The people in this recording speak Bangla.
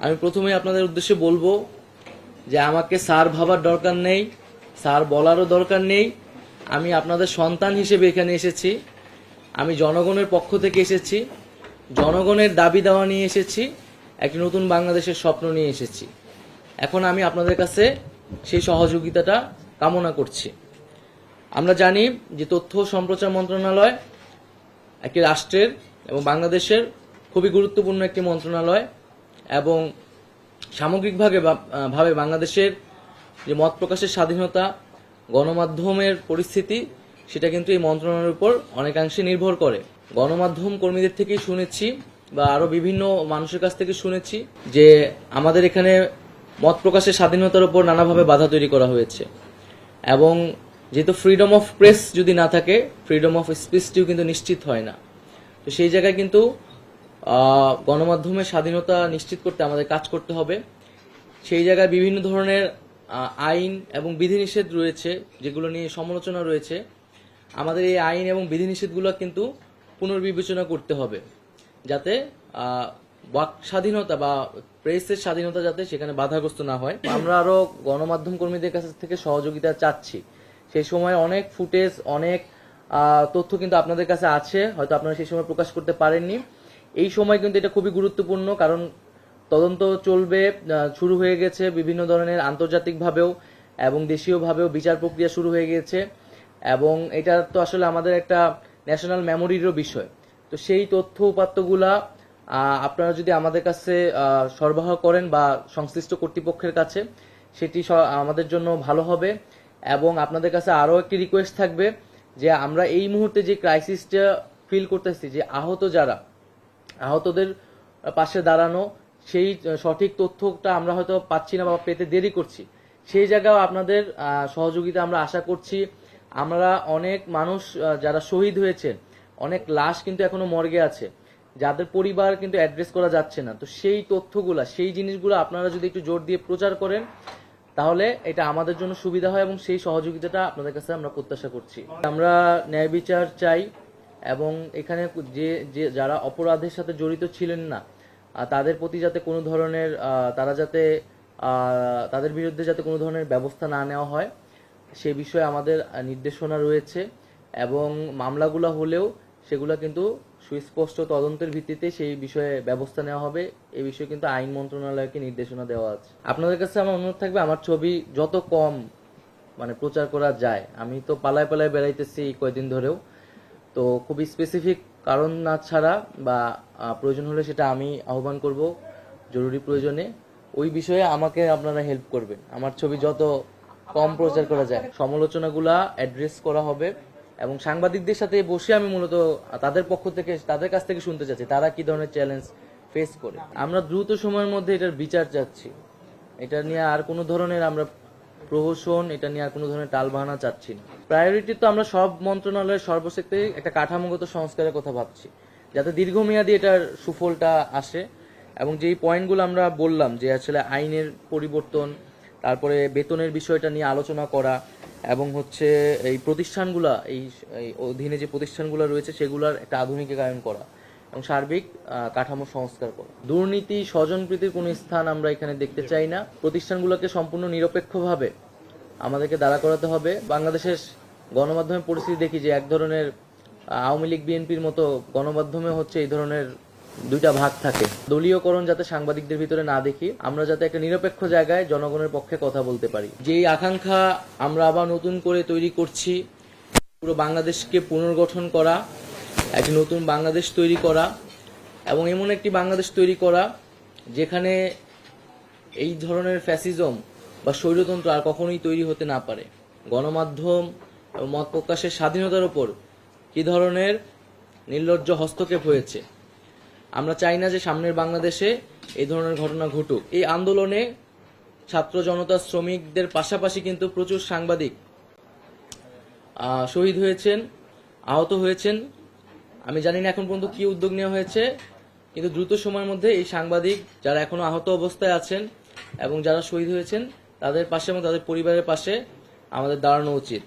আমি প্রথমেই আপনাদের উদ্দেশ্যে বলবো যে আমাকে স্যার ভাবার দরকার নেই, স্যার বলারও দরকার নেই। আমি আপনাদের সন্তান হিসেবে এখানে এসেছি। আমি জনগণের পক্ষ থেকে এসেছি, জনগণের দাবি দেওয়া নিয়ে এসেছি, একটি নতুন বাংলাদেশের স্বপ্ন নিয়ে এসেছি। এখন আমি আপনাদের কাছে সেই সহযোগিতাটা কামনা করছি। আমরা জানি যে তথ্য ও সম্প্রচার মন্ত্রণালয় একটি রাষ্ট্রের এবং বাংলাদেশের খুবই গুরুত্বপূর্ণ একটি মন্ত্রণালয়, এবং সামগ্রিকভাবে বাংলাদেশের যে মত প্রকাশের স্বাধীনতা, গণমাধ্যমের পরিস্থিতি, সেটা কিন্তু এই মন্ত্রণালয়ের উপর অনেকাংশে নির্ভর করে। গণমাধ্যম কর্মীদের থেকেই শুনেছি বা আরো বিভিন্ন মানুষের কাছ থেকে শুনেছি যে আমাদের এখানে মত প্রকাশের স্বাধীনতার উপর নানাভাবে বাধা তৈরি করা হয়েছে, এবং যেহেতু ফ্রিডম অফ প্রেস যদি না থাকে, ফ্রিডম অফ স্পিচটিও কিন্তু নিশ্চিত হয় না। তো সেই জায়গায় কিন্তু গণমাধ্যমের স্বাধীনতা নিশ্চিত করতে আমাদের কাজ করতে হবে। সেই জায়গায় বিভিন্ন ধরনের আইন এবং বিধিনিষেধ রয়েছে, যেগুলো নিয়ে সমালোচনা রয়েছে। আমাদের এই আইন এবং বিধিনিষেধগুলো কিন্তু পুনর্বিবেচনা করতে হবে, যাতে বাক স্বাধীনতা বা প্রেসের স্বাধীনতা যাতে সেখানে বাধাগ্রস্ত না হয়। আমরা আরো গণমাধ্যম কর্মীদের কাছ থেকে সহযোগিতা চাচ্ছি। সেই সময় অনেক ফুটেজ, অনেক তথ্য কিন্তু আপনাদের কাছে আছে, হয়তো আপনারা সেই সময় প্রকাশ করতে পারেননি। এই সময় কিন্তু এটা খুবই গুরুত্বপূর্ণ, কারণ তদন্ত চলবে, শুরু হয়ে গেছে বিভিন্ন ধরনের আন্তর্জাতিকভাবেও এবং দেশীয়ভাবেও বিচার প্রক্রিয়া শুরু হয়ে গেছে, এবং এটা তো আসলে আমাদের একটা ন্যাশনাল মেমোরিরও বিষয়। তো সেই তথ্য উপাত্তগুলা আপনারা যদি আমাদের কাছে সরবরাহ করেন বা সংশ্লিষ্ট কর্তৃপক্ষের কাছে, সেটি আমাদের জন্য ভালো হবে। এবং আপনাদের কাছে আরও একটি রিকোয়েস্ট থাকবে যে আমরা এই মুহূর্তে যে ক্রাইসিসটা ফিল করতেছি, যে আহতদের পাশে দাঁড়ানো, সেই সঠিক তথ্যটা আমরা হয়তো পাচ্ছি না বা পেতে দেরি করছি, সেই জায়গায় আপনাদের সহযোগিতা আমরা আশা করছি। আমরা অনেক মানুষ যারা শহীদ হয়েছেন, অনেক লাশ কিন্তু এখনো মর্গে আছে, যাদের পরিবার কিন্তু অ্যাড্রেস করা যাচ্ছে না। তো সেই তথ্যগুলা, সেই জিনিসগুলো আপনারা যদি একটু জোর দিয়ে প্রচার করেন, তাহলে এটা আমাদের জন্য সুবিধা হয়, এবং সেই সহযোগিতাটা আপনাদের কাছে আমরা প্রত্যাশা করছি। আমরা ন্যায় বিচার চাই, এবং এখানে যে যারা অপরাধের সাথে জড়িত ছিলেন না, তাদের প্রতি যাতে কোনো ধরনের তাদের বিরুদ্ধে যাতে কোনো ধরনের ব্যবস্থা না নেওয়া হয়, সে বিষয়ে আমাদের নির্দেশনা রয়েছে। এবং মামলাগুলো হলেও সেগুলো কিন্তু সুস্পষ্ট তদন্তের ভিত্তিতে সেই বিষয়ে ব্যবস্থা নেওয়া হবে, এই বিষয়ে কিন্তু আইন মন্ত্রণালয়কে নির্দেশনা দেওয়া আছে। আপনাদের কাছে আমার অনুরোধ থাকবে, আমার ছবি যত কম প্রচার করা যায়। আমি তো পালায় পালায় বেড়াইতেছি কয়েকদিন ধরেও, তো খুবই স্পেসিফিক কারণ না ছাড়া বা প্রয়োজন হলে সেটা আমি আহ্বান করব জরুরি প্রয়োজনে, ওই বিষয়ে আমাকে আপনারা হেল্প করবেন। আমার ছবি যত কম প্রচার করা যায়, সমালোচনাগুলা অ্যাড্রেস করা হবে, এবং সাংবাদিকদের সাথে বসে আমি মূলত তাদের কাছ থেকে শুনতে চাচ্ছি তারা কি ধরনের চ্যালেঞ্জ ফেস করে। আমরা দ্রুত সময়ের মধ্যে এটার বিচার চাচ্ছি। এটা নিয়ে আর কোনো ধরনের আমরা প্রহসন, এটা নিয়ে আর কোনো ধরনের টালবাহানা চাচ্ছি না। প্রায়োরিটি তো আমরা সব মন্ত্রণালয়ের সর্বশেষে একটা কাঠামোগত সংস্কারের কথা ভাবছি, যাতে দীর্ঘমেয়াদী এটার সুফলটা আসে। এবং যেই পয়েন্টগুলো আমরা বললাম, যে আসলে আইনের পরিবর্তন, তারপরে বেতনের বিষয়টা নিয়ে আলোচনা করা, এবং এই প্রতিষ্ঠানগুলা, এই অধীনে যে প্রতিষ্ঠানগুলো রয়েছে সেগুলোর একটা আধুনিকায়ন করা, এবং সার্বিক কাঠামো সংস্কার করা। দুর্নীতি, স্বজনপ্রীতির কোনো স্থান আমরা এখানে দেখতে চাই না। প্রতিষ্ঠানগুলোকে সম্পূর্ণ নিরপেক্ষভাবে আমাদেরকে দাঁড়া করাতে হবে। বাংলাদেশের গণমাধ্যমের পরিস্থিতি দেখি যে এক ধরনের আওয়ামী লীগ বিএনপির মতো গণমাধ্যমে এই ধরনের দুইটা ভাগ থাকে। দলীয়করণ যাতে সাংবাদিকদের ভিতরে না দেখি, আমরা যাতে একটা নিরপেক্ষ জায়গায় জনগণের পক্ষে কথা বলতে পারি। যেই আকাঙ্ক্ষা আমরা আবার নতুন করে তৈরি করছি, পুরো বাংলাদেশকে পুনর্গঠন করা, একটি নতুন বাংলাদেশ তৈরি করা, এবং এমন একটি বাংলাদেশ তৈরি করা যেখানে এই ধরনের ফ্যাসিজম বা স্বৈরতন্ত্র আর কখনোই তৈরি হতে না পারে। গণমাধ্যম এবং মত প্রকাশের স্বাধীনতার উপর কি ধরনের নির্লজ্জ হস্তক্ষেপ হয়েছে, আমরা চাই না যে সামনের বাংলাদেশে এই ধরনের ঘটনা ঘটুক। এই আন্দোলনে ছাত্র জনতা, শ্রমিকদের পাশাপাশি কিন্তু প্রচুর সাংবাদিক শহীদ হয়েছেন, আহত হয়েছেন। আমি জানি না এখন পর্যন্ত কি উদ্যোগ নেওয়া হয়েছে, কিন্তু দ্রুত সময়ের মধ্যে এই সাংবাদিক যারা এখনো আহত অবস্থায় আছেন এবং যারা শহীদ হয়েছেন, তাদের পাশে এবং তাদের পরিবারের পাশে আমাদের দাঁড়ানো উচিত।